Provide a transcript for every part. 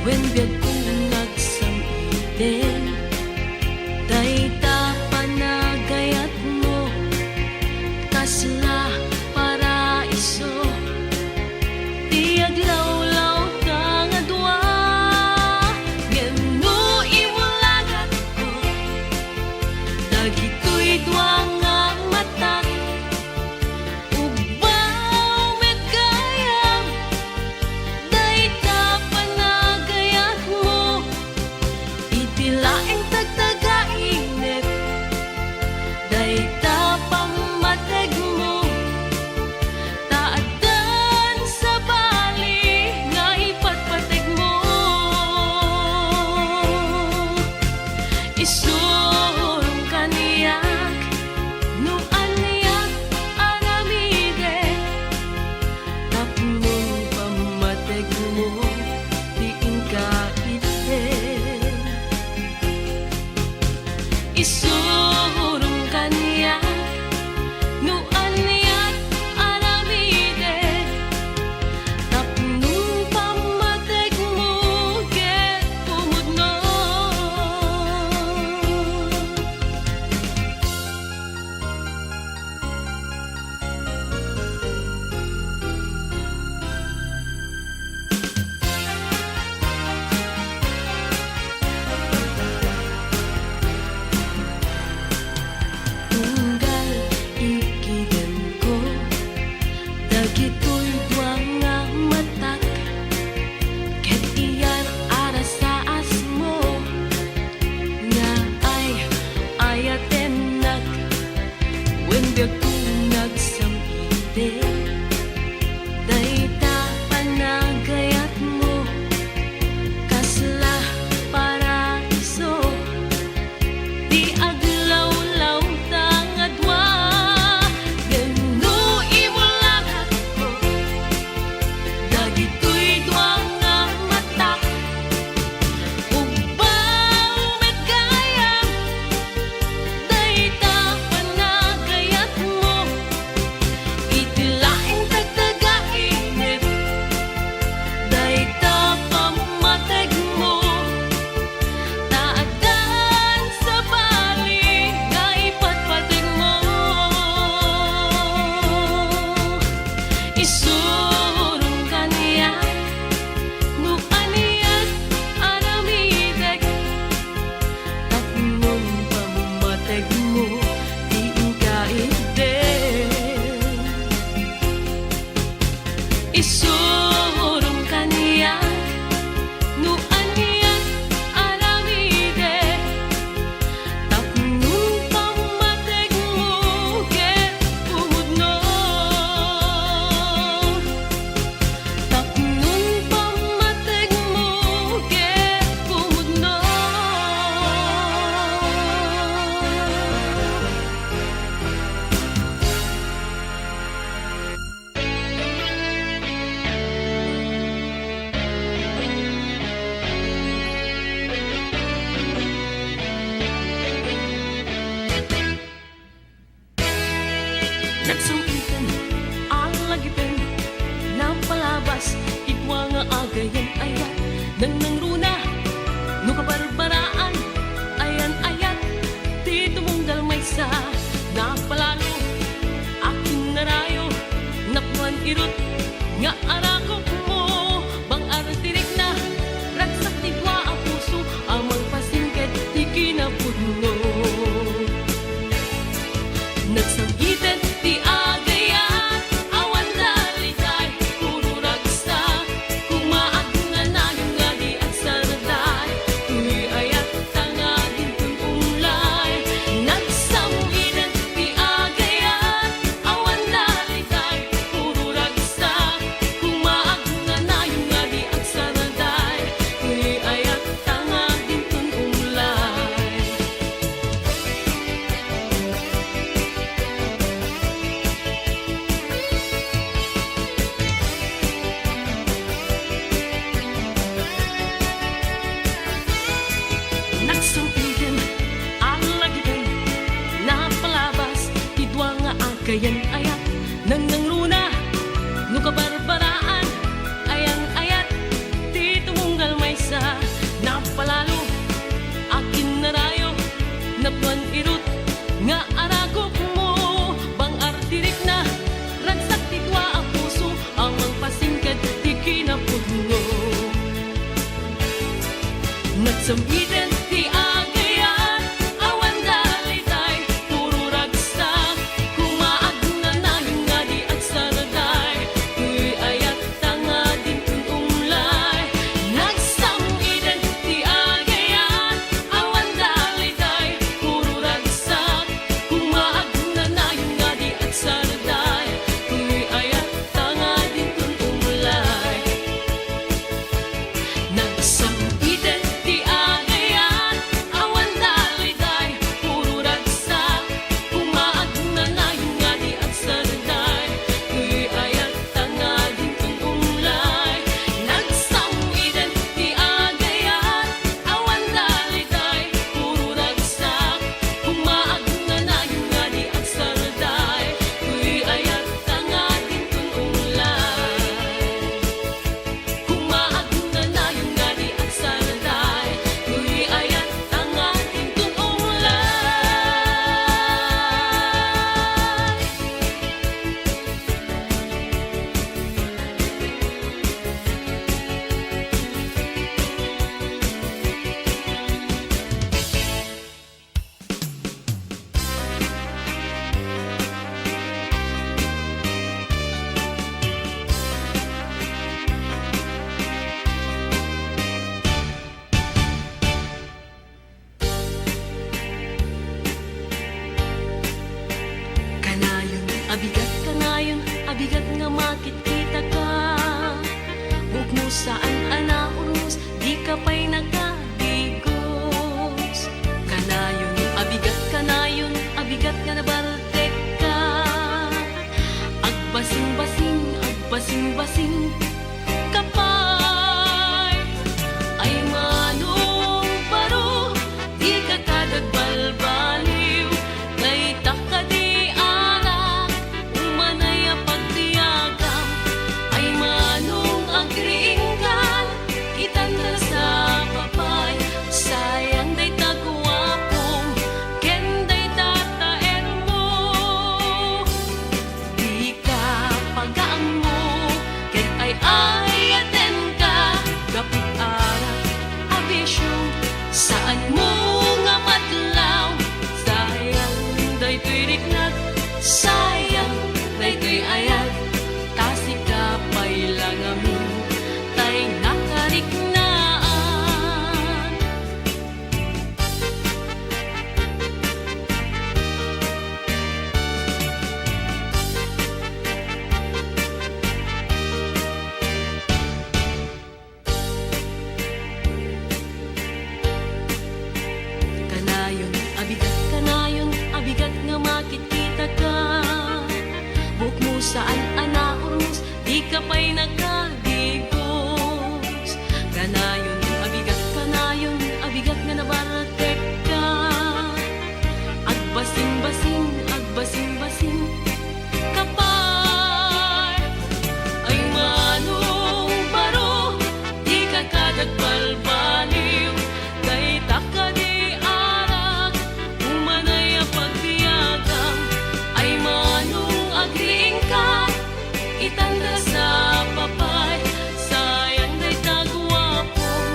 When biyag kong nagsamiten, dayta panagayat mo, kasla paraiso, tiyag lawlaw ka nga dua. Ngeno iwalagat ko, dagitoy dua nga matak, ugbaw met gayam, dayta panagayat mo, itilaeng tagtagainit, dayta pamateg mo, taadan sa bali nga ipatpateg mo. Isurong kaniyak no aniyak aramide, tapnong pamateg mo, diin ka iten. Isurong kaniyak no aniyak aramide, tapnong pamateg mo, ket pumudno. Tunggal ikidan ko, dagitoy dua nga matak, ket iyan arasaas mo, nga ay ayatenak. When biyag kong nagsamiten, dayta panagayat mo, kasla paraiso, di aglawlaw ta nga dua. Ngeno iwalagat ko, dagitoy dua nga matak, ugbaw met gayam, dayta panagayat mo, itilaeng tagtagainit, dayta pamateg mo, taadan sa bali nga ipatpateg mo. Isurong kaniyak no aniyak aramideg, tapnong pamateg mo, diin ka iten. Isurong kaniyak no aniyak aramide, tapnong pamateg mo, ket pumudno. Tapnong pamateg mo, ket pumudno. Nagsampitan, alagitan, napalabas, igwa nga agayan ayat, nang nangruna, no kabarbaraan, ayan ayat, di tumunggal may sa, napalalo, aking narayo, napuan irot, nga arakok mo, bang aratirik na, ragsak tigwa ang puso, amang pasingket, di kinapudno. Nagsamgitan, di agayat, awan daligay, puro ragsak, kumaag nga na yung nga di at saraday, tuy ayat tanga gintong umlay. Nagsamgitan, di agayat, awan daligay, puro ragsak, Nagsambitin ti agayan, awan dalitay, puro ragsak, kumaag na nahin nga di at saraday, tuy ayat tanga din tunumlay. Nagsambitin ti agayan, awan dalitay, puro ragsak, kumaag na nahin nga di at saraday, tuy ayat tanga din tunumlay. Nagsambitin ti agayan, awan dalitay, puro ragsak, kumaag na nahin nga di at saraday, tuy ayat tanga din tunumlay. Nagsambitin ti agayan, awan dalitay, puro ragsak, kumaag na nahin nga di at saraday, tuy ayat tanga din tunumlay. Kumaag na nahin nga di at saraday, tuy ayat tanga din tunumlay. Kanayon, abigat nga makikita ka. Buk mo saan anaurus, di ka pa'y nagkadigos. Kanayon, abigat nga nabaltek ka. Agbasing-basing kapay. Ay manong baro, di ka kadagbalbaliw. Kay takadi ara, umanay a pagtiyagam. Ay manong agringgan, itanda sa papay. Sayang day tagwapong, ken day tataer mo. Di ka pagaang mo, ken ay ayaten ka. Gapit ara, abisyong, saan mo nga madlaw. Sayang day tuy riknat, sayang day tuy ayat. Kasi ka pa'y langamin, tay nakariknaan. Kanayon, abigat nga makikita ka. Buk mo saan anaurus, di ka pa'y nagkadigos. Kanayon, abigat nga nabaratek ka. Agbasing-basing kapay. Ay manong baro, di ka kadagbalbaliw. Kay takadi arak, umanay a pagtiyagam. Ay manong agringkan, itanda sa papay. Sayang day tagwapong,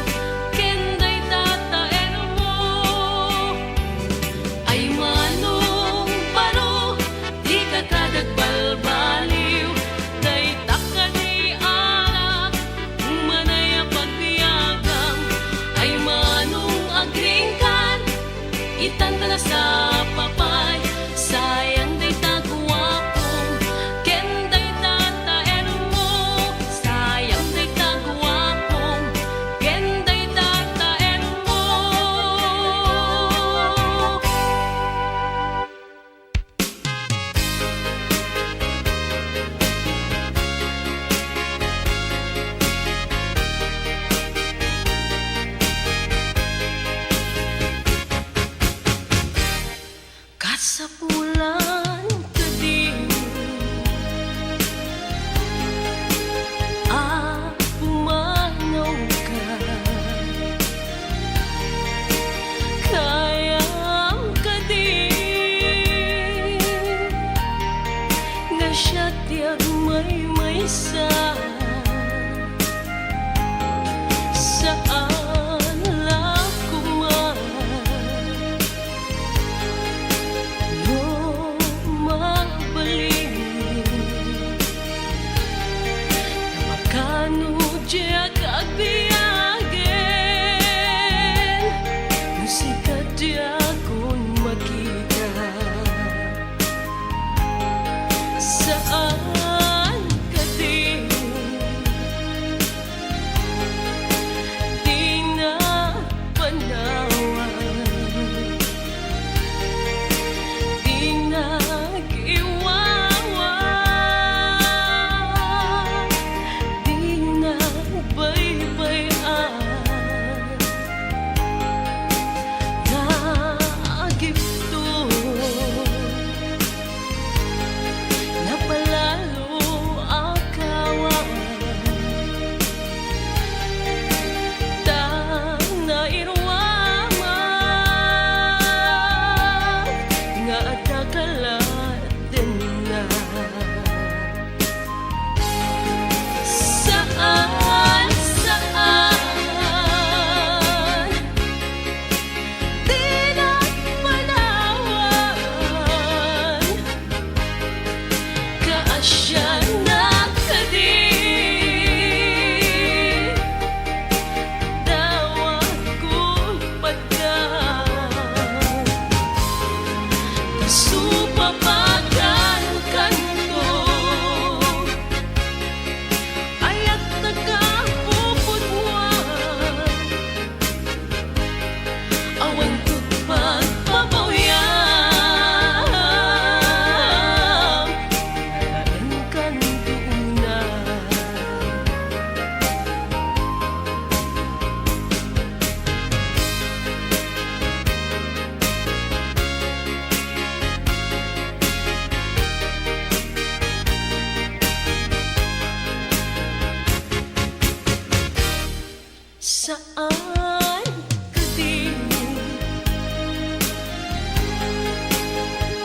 Saan ka din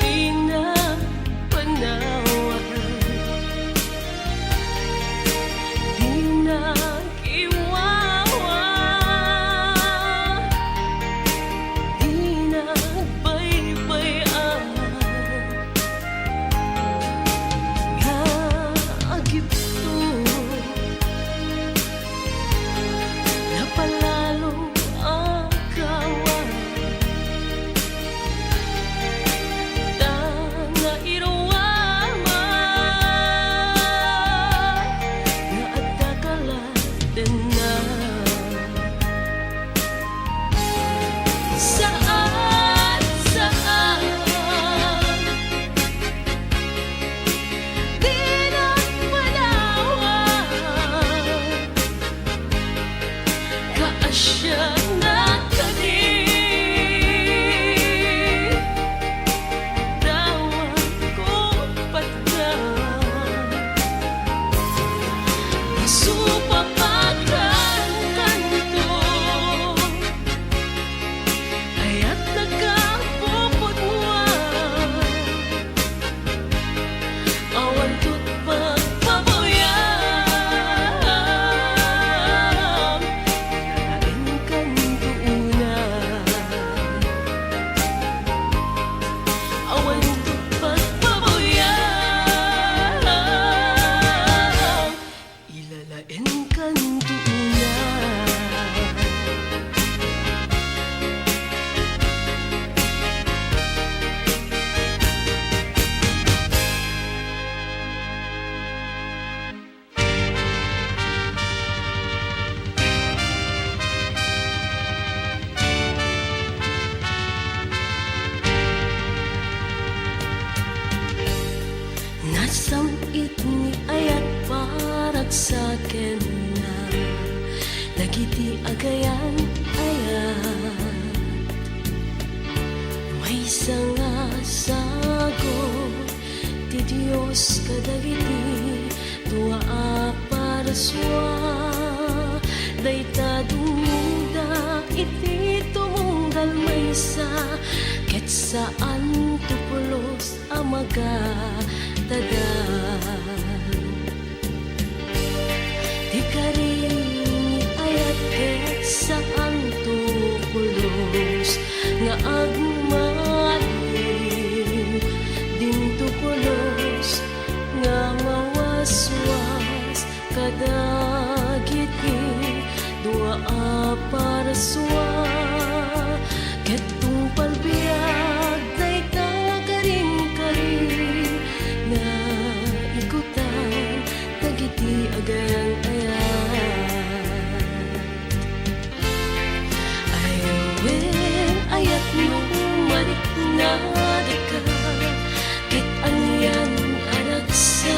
pinapanawan, di nag-iwawa, di nagbaybayan, nga agipto na palalo ang kawan, da nairawaman, nga adakalan na. Saan, saan di nagpanawan, kaasya na kani, dawat ko patgan, supapatan kanto, aya't nagkapuputwan, awan to't pagpaboyan, kalain kanto una, awan to't pagpaboyan, ilalain kanto una. Nasamit ni ayat parat sa'kin na nagiti agayan ayat, may sanga sagot ti Diyos kadagiti tua para swa, dayta dumuda iti tumunggal maysa, ket saan tupulos amaga tadan, di karini ayat ket saan tupulos nga agmati, din tupulos nga mawaswas kadagiti dua para swa, ket tungpal biag dayta karim-karim na ikutan dagiti agayan ayat, ayawen ayat no manik na deka, ket anyan anagsak,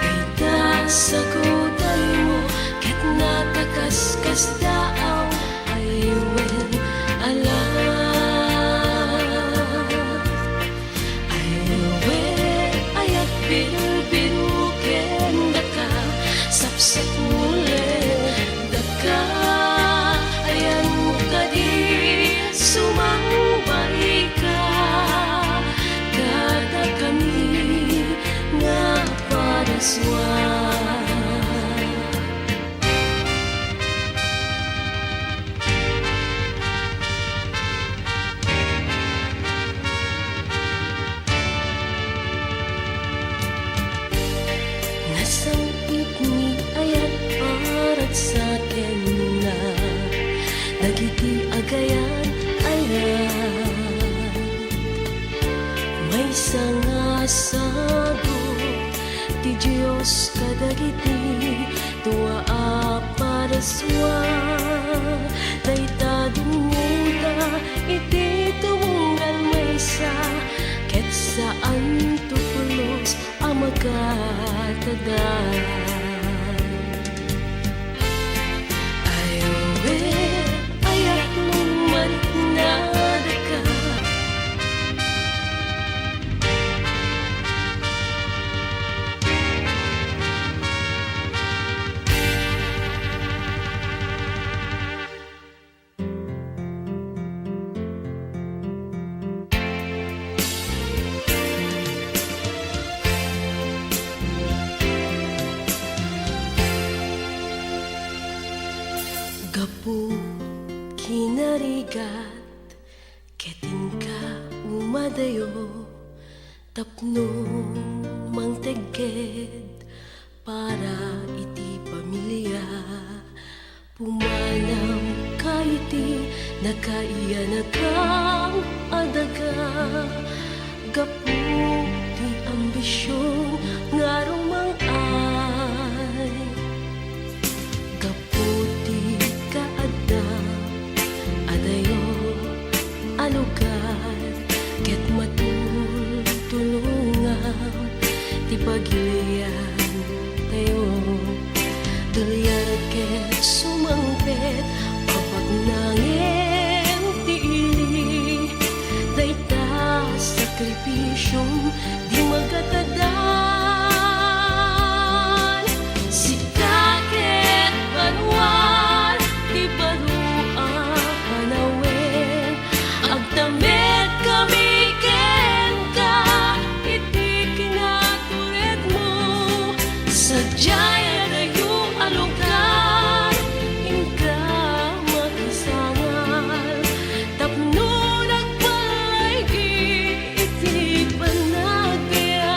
dayta sagutan mo ket nakakaskas daaw, ayawen alam, ayawen ayat binubinuken daka, sapsap ulit daka, ayan mo kadi sumambay ka, kada kami nga para swa. Nasamit ni ayat parat sa'kin na dagiti agayan ayat, may sanga sagot ti Diyos kadagiti tua para swa, dayta dumuda iti tumunggal maysa, ket saan tupulos amagatagan, ayawen ayat mo manik na deka, Kapu kinarigat ketin ka umadayo tapno mang tegged para iti pamilya pumanam ka iti nakaiya kang adaga gapu ti ambisyon ngarong mang ay gapu ti kaadam adayo alugar ket matulungan ti pagilian tayo dulyar ket sumangpet kapag nangem ti ili dayta sakripisyong di magatadan sikaket banwan di barua panawen agtamet kami ken ka iti kinaturet mo sadyay adayo alungkan inka makisangal tapno nagpalaygi iti panagbiag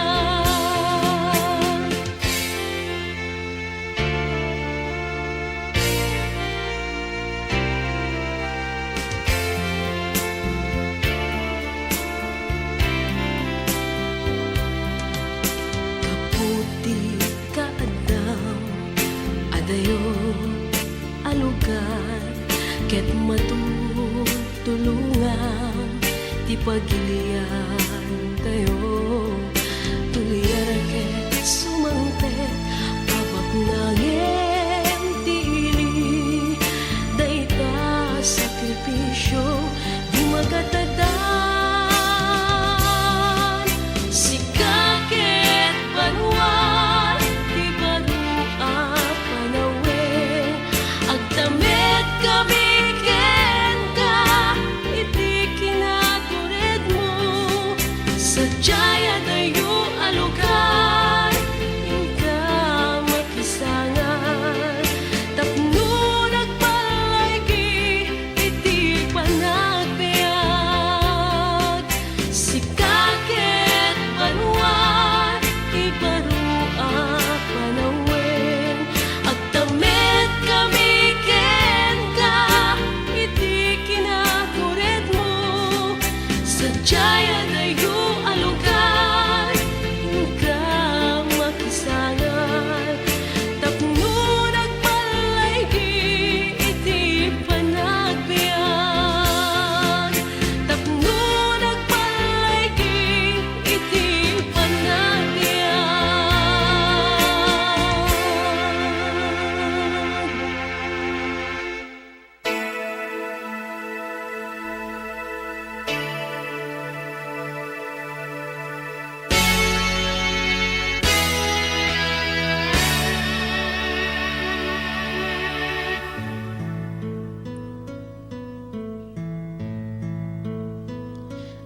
kaputi kaadam adayo alugar ket matutulungan ti pagilian tayo tulyar ket sumangpet kapag nangem ti ili dayta sakripisyo di magatadan sikaket banwan ti barua panawen agtamet kami ken ka iti kinatured mo sadyay adayo alugar inka makisangan tapno nagpalaygi iti panagbiag sikaket banwan ti barua panawen agtamet kami ken ka iti kinatured mo sadyay adayo alugar inka makisangan tapno nagpalaygi iti panagbiag tapno nagpalaygi iti panagbiag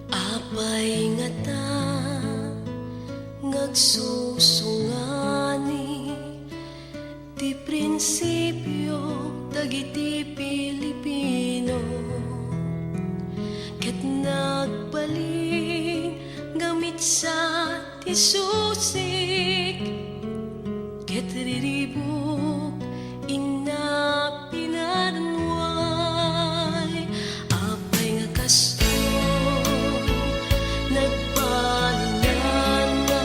apay nga ta ngagsusungani ti prinsipyo dagiti Pilipino ket nagbaling gamit sa ti susik ket riribuk ina pinarnuay apay nga kasto nagbalingan nga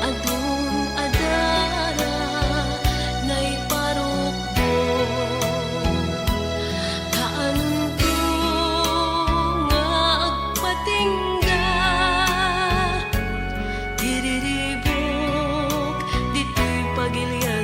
adun adara naiparukbo kaanun ko nga agpatingga tiriribok dito'y pagilian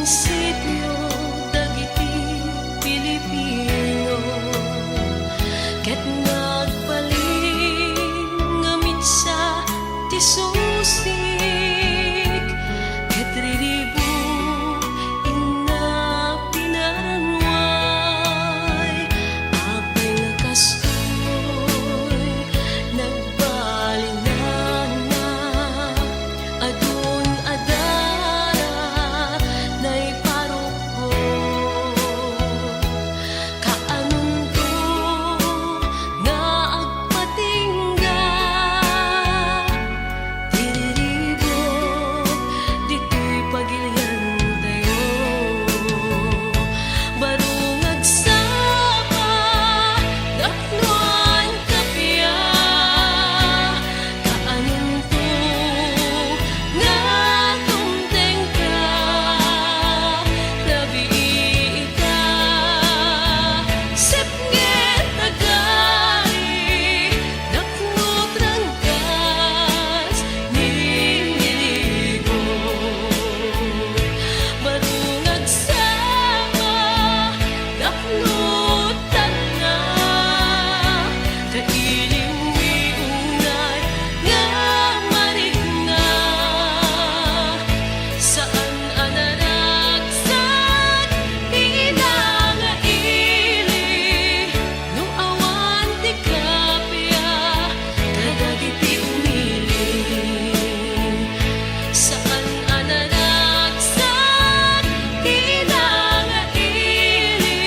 prinsipyo dagiti Pilipino ket nagpaling ngamit sa ti susik ket riribo inna pinaranway apay nga kastoy nagbalingan na adun adara nay paroko kaanon to nga agpatingga tiriribok dito'y pagilian tayo barong agsapa daknuan kapya kaanon to nga tumteng ka nabiita sepnget agay daknot rangkas nililigo barong agsama daknot tagna kailiw iunay nga marigna saan anaragsak inanga ili no awan ti kapya kadagiti umili saan anaragsak inanga ili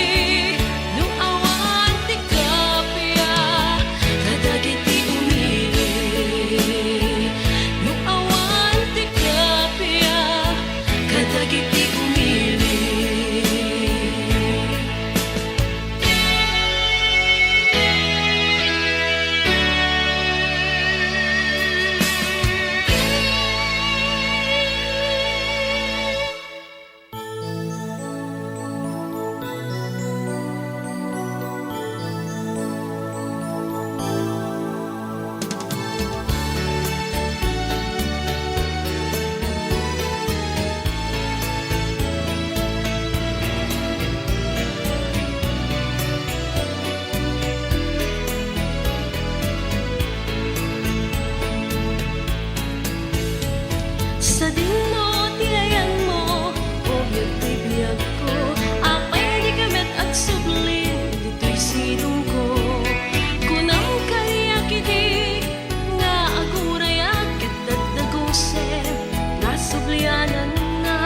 no awan ti kapya kadagiti umili no awan ti kapya kadagiti umili. Sa dinno tiyayan mo o nagtibiyag ko apay di kamet at sublin dito'y silong ko kunang kaya kiti nga agurayak ket dagdagosen nga sublianan na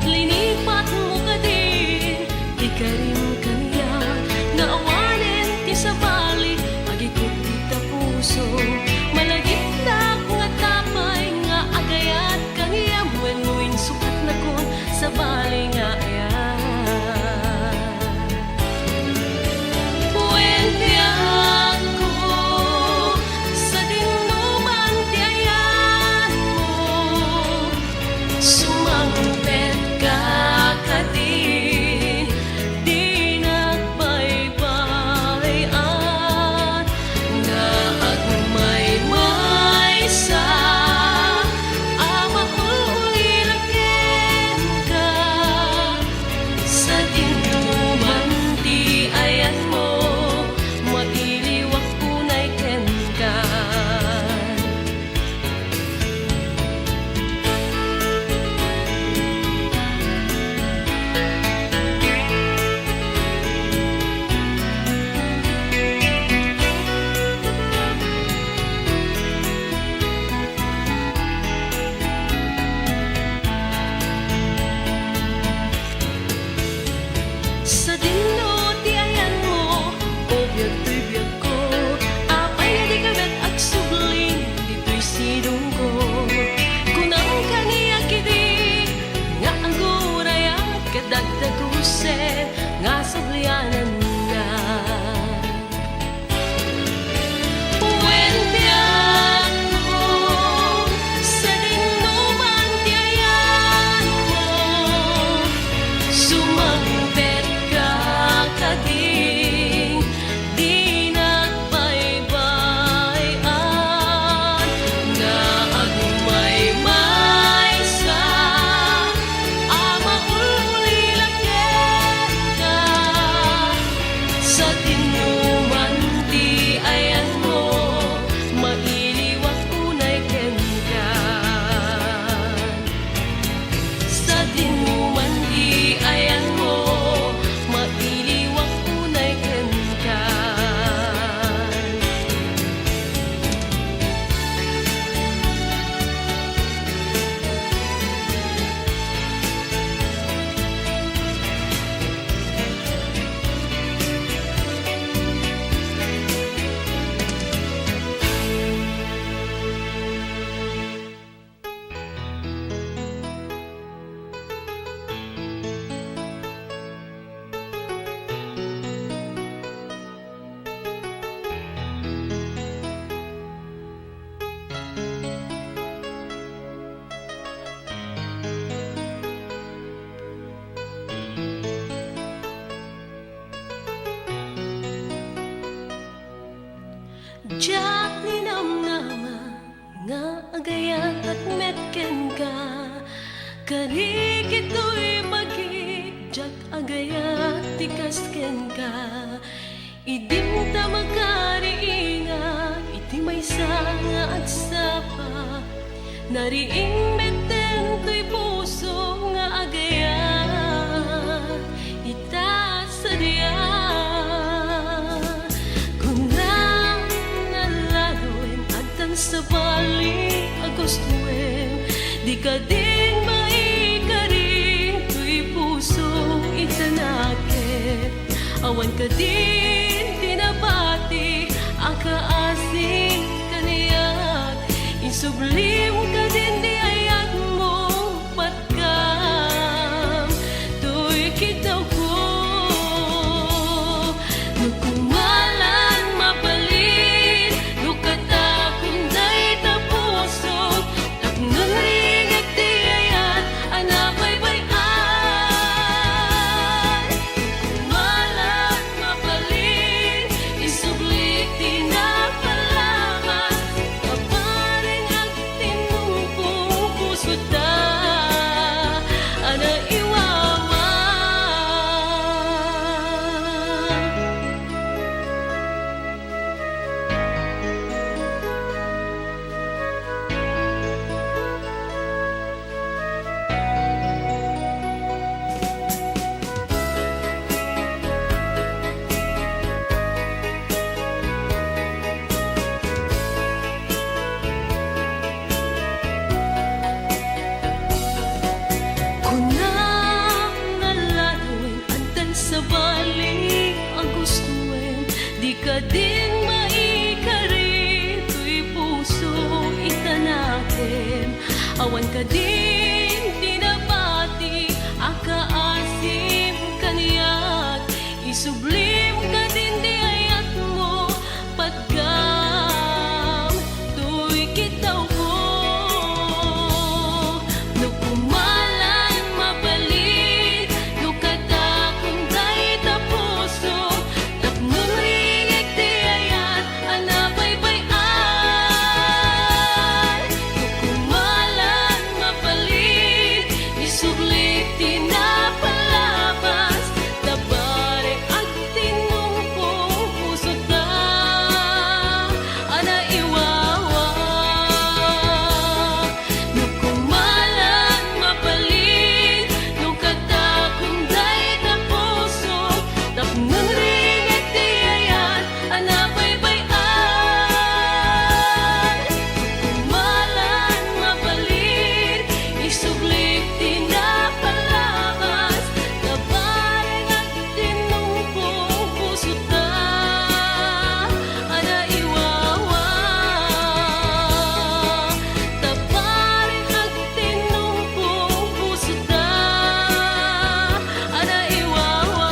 linipat mo ka din di ka rin kanya nga awanen ti sabali agikot ti tapuso malagip na nga tapay nga agayat kaniyam wennuin sukat na kon sa bali nga ayan puwente ako sa dinuman ti ayan mo sumangpet ka kadin di nagbaybayan nga agmaymay sa ama ulilaken ka sa dinuman ti ayan mo mailiwak kunay ken ka Kari kito'y magijak agaya tikas ken ka. Idim ta magkariinga iti may sanga at sapa. Nariing meten to'y puso nga agaya ita sadya. Kunang nalaloy agtan sa bali agustuen di ka din maikari to'y puso itanake. Awan ka din tinabati ang kaasing kaniyat. Insublim ka din di ayat mo patkam to'y kitaw ko. Nukumalan mapalit nukata kunday tapuso at nunringat di ayat anapay bayan. Nukumalan mapalit isublit tinapalamas kaparing at tinupong puso ta ana iwawa. Kunang nalaloy antan sa bali ang gustuin di ka din maikari to'y puso itanakin. Awan ka din tinabati ang kaasim kaniyat. Isublim ka din di ayat mo patgam to'y kitaw ko. Nukumalan mapalit nukata kunday tapuso tapnon ringik di ayat anapay bayan. Nukumalan mapalit isublit tinapalabas tabare at tinumpong puso ta ana iwawa. Nukumalan mapalit nukata kunday tapuso tapnon ringik di ayat anapay bayan. Nukumalan mapalit isublit tinapalabas kaparing at tinumpong puso ta ana iwawa. Taparing at tinumpong puso ta ana iwawa.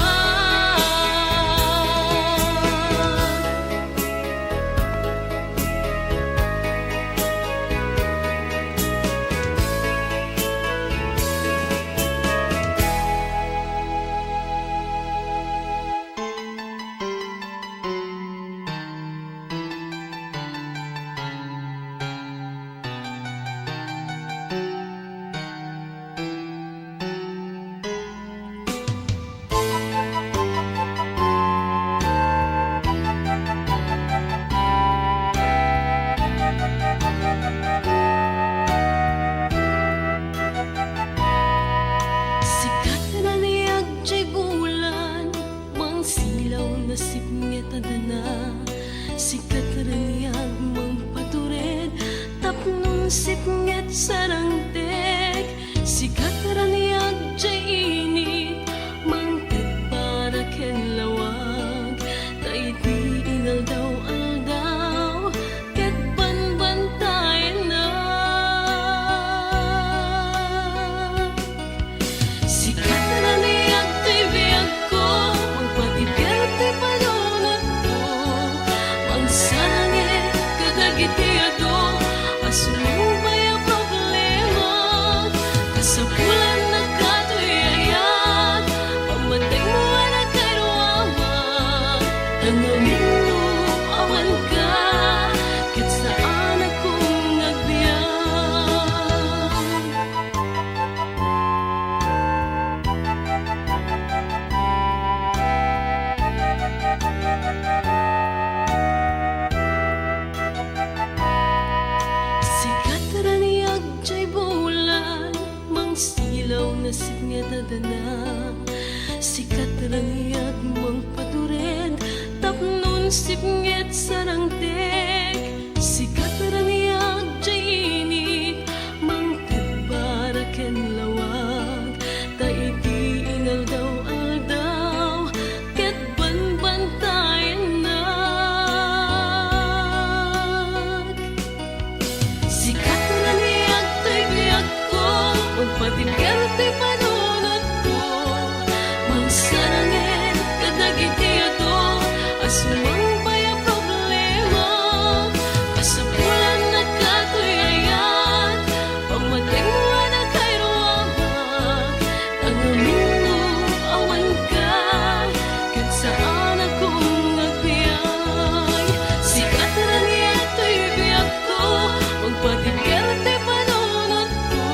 ilaw na signet adana sikat rangyag mong patured tapnon signet sarangtek sikat rangyag jainit mang tibaraken lawag ta iti inaldaw ket banbantayan na sikat rangyag to'y biyak ko magpatinggan to'y panunod ko mang sarangin kadagiti ato asumang baya problema kasapulan na kato'y ayan pagmatingwa na kay ruwag ang amino awan ka ket saan akong agpiyay sikat rangyag to'y biyak ko magpatinggan to'y panunod ko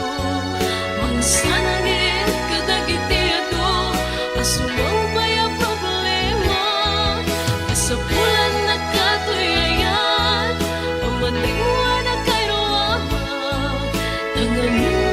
mang sanangin kadagiti ato asumang baya problema kasapulan na kato'y ayan pagmatingwa na kay ruwag ang amino